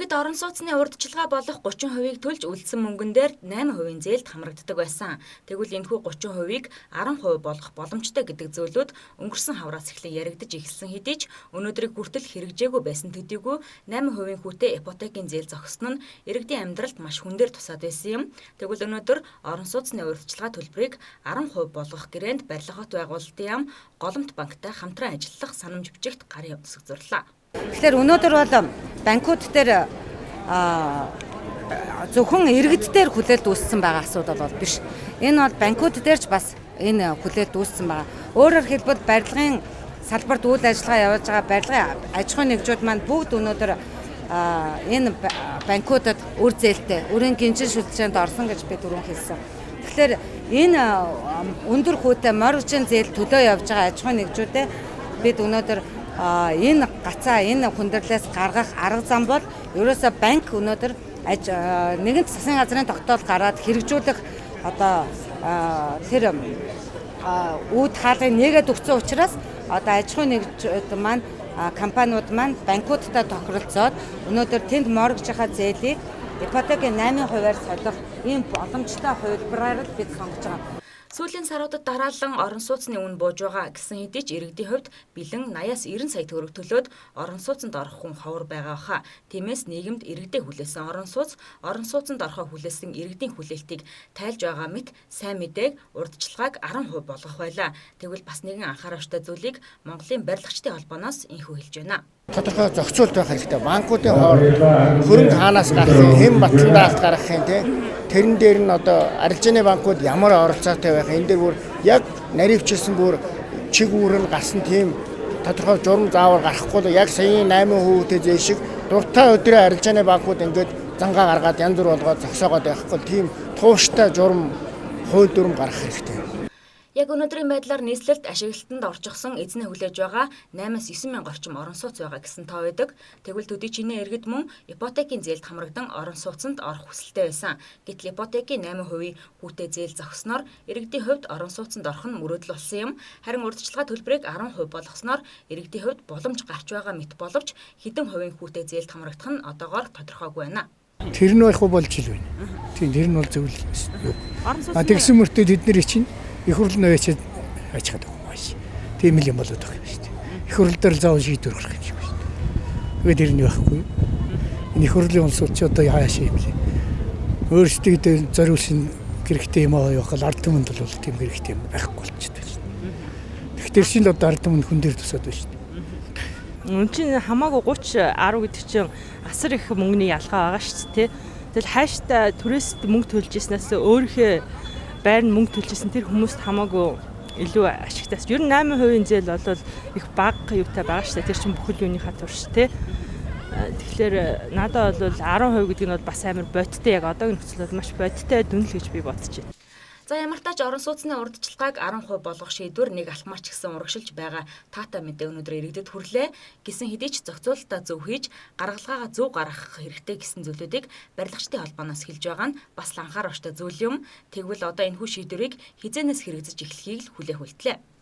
Иргэд орон сууцны урдчилгаа болох 30%-ийг төлж үлдсэн мөнгөн дээр 8% зээлд хамрагддаг байсан. Тэгвэл энэхүү 30%-ийг 10% болгох боломжтой гэдэг зөвлөд өнгөрсөн хавраас эхлэн яригдж эхэлсэн хэдий ч өнөөдрийг хүртэл хэрэгжээгүй байсан төдийгүй 8% хүүтэй ипотекийн зээл зогссон нь иргэдийн амьдралд маш хүндээр тусаад байсан юм. Тэгвэл өнөөдөр орон сууцны урдчилгаа төлбөрийг 10% болгох гэрээнд барилгахад байгуулалтын яам Голомт банктай хамтран ажиллах санамж бичигт гарын үсэг зурлаа. Тэгэхээр өнөөдөр бол банкуд дээр зөвхөн иргэд дээр хүлээлт үүссэн байгаа асуудал бол биш. Энэ бол банкуд дээр ч бас энэ хүлээлт үүссэн байгаа. Өөрөөр хэлбэл барилгын салбарт үйл ажиллагаа явуулж байгаа барилгын аж ахуйн нэгжүүд маань бүгд өнөөдөр энэ банкудад үр зээлтэй, өрийн гинжин шүлжээнд орсон гэж би түрүүн хэлсэн. Тэгэхээр энэ өндөр хүүтэй морь хүчийн зээл төлөө явж байгаа аж ахуйн нэгжүүдэд бид өнөөдөр энэ гацаа энэ хүндрэлээс гаргах арга зам бол ерөөсө банк өнөөдөр нэгэн засгийн газрын тогтоол гараад хэрэгжүүлэх одоо тэр үүд хаалгыг нэгээд өгсөн учраас одоо аж ахуйн нэгжүүд маань компаниуд маань банкудтай тохиролцоод өнөөдөр тэнд моргижийнхаа зээлийг ипотекийн 8%-аар солих ийм боломжтой хувилбараар л бид сонгож байгаа. Сүүлийн саруудад дараалан орон сууцны үн бууж байгаа гэсэн хэдий ч иргэдийн хувьд бэлэн 80-аас 90 сая төгрөг төлөөд орон сууцанд орох хүн ховор байгаа хаа. Тиймээс нийгэмд иргэдээ хүлээсэн орон сууцанд орохоо хүлээсэн иргэдийн хүлээлтийг тайлж байгаа мэт сайн мэдээг урдчилгааг 10% болгох байлаа. Тэгвэл бас нэгэн анхааралтай зүйлийг Монголын барилгачдын холбооноос инхүү хэлж байна. Тодорхой зохицуулт байх хэрэгтэй. Банкуудын хооронд хөрөнгө хаанаас гарах юм, хэн батландаас гарах юм те. Тэрэн дээр нь одоо арилжааны банкуд ямар оролцоотой байх, энэ дээр бүр яг наривчилсан бүр чиг үүрэн гарсан тийм тодорхой журам заавар гарахгүй л яг саяны 8%-тэй зээл шиг дуртай өдрөө арилжааны банкуд ингээд зангаа гаргаад янз бүр болгоод зогсоогоод байхгүй тийм тууштай журам хууль дүрм гарах хэрэгтэй. Яг өнөөдрийн байдлаар нийслэлд ашиглалтанд орчихсон эзнээ хүлээж байгаа 8-9 мянга орчим орон сууц байгаа гэсэн тоо байдаг. Тэгвэл төдий чинээ иргэд мөн ипотекийн зээлд хамрагдан орон сууцанд орох хүсэлтэй байсан. Гэтэл ипотекийн 8% хүүтэй зээл зогсноор иргэдийн хувьд орон сууцанд орох нь мөрөөдөл болсон юм. Харин урдчилгаа төлбөрийг 10% болгосноор иргэдийн хувьд боломж гарч байгаа мэт боловч хэдэн хувийн хүүтэй зээлд хамрагдах нь одоогоор тодорхойгүй байна. Тэр нь байхгүй болж ил байна. Тийм тэр нь бол зөв л юу. Тэгсэн мөртөө тэдний чинь их хурл нөөцөд ажихад байгаа юм байна. Тийм л юм болоод байгаа юм шүү дээ. Их хурл дээр заавал шийдвэр гаргах юм шиг байна. Тэгээд тэр нь байхгүй. Энэ их хурлийн улсууд ч одоо яаш юм бэ? Өөрсдөө зориулсан хэрэгтэй юм аа явах л ард түмэнд бол тийм хэрэгтэй юм байхгүй болчихсон шүү дээ. Тэгэхээр шинэ одоо ард түмэнд хүн дээр тусаад байна шүү дээ. Үн чинь хамаагүй 30 10 гэдэг чинь асар их мөнгөний ялгаа байгаа шүү дээ. Тэгэл хайштай түрээсд мөнгө төлж ирснээс өөрийнхөө байр нь мөнгө төлжсэн тэр хүмүүст хамаагүй илүү ашигтайс. Ер нь 8% зээл бол их бага юутай байгаа шүү дээ. Тэр чинь бүхэл юуныхаа турш тий. Тэгэхээр надад бол 10% гэдэг нь бол бас амар бодиттой яг одоогийн нөхцөл бол маш бодиттой дүн л гэж би бодож байна. За ямар тач орон сууцны урдчилгааг 10% болгох шийдвэр нэг алхмаач гэсэн урагшилж байгаа таата мэдээ өнөөдөр иргэдэд хүрлээ. Гэсэн хэдий ч зохицуулалтаа зөв хийж гаргалгаагаа зөв гаргах хэрэгтэй гэсэн зүйлүүдийг барилгачдын холбооноос хэлж байгаа нь бас анхаарал тавьж зүйл юм. Тэгвэл одоо энэхүү шийдвэрийг хизээнээс хэрэгжиж эхлэхийг л хүлээх үйлдэлээ.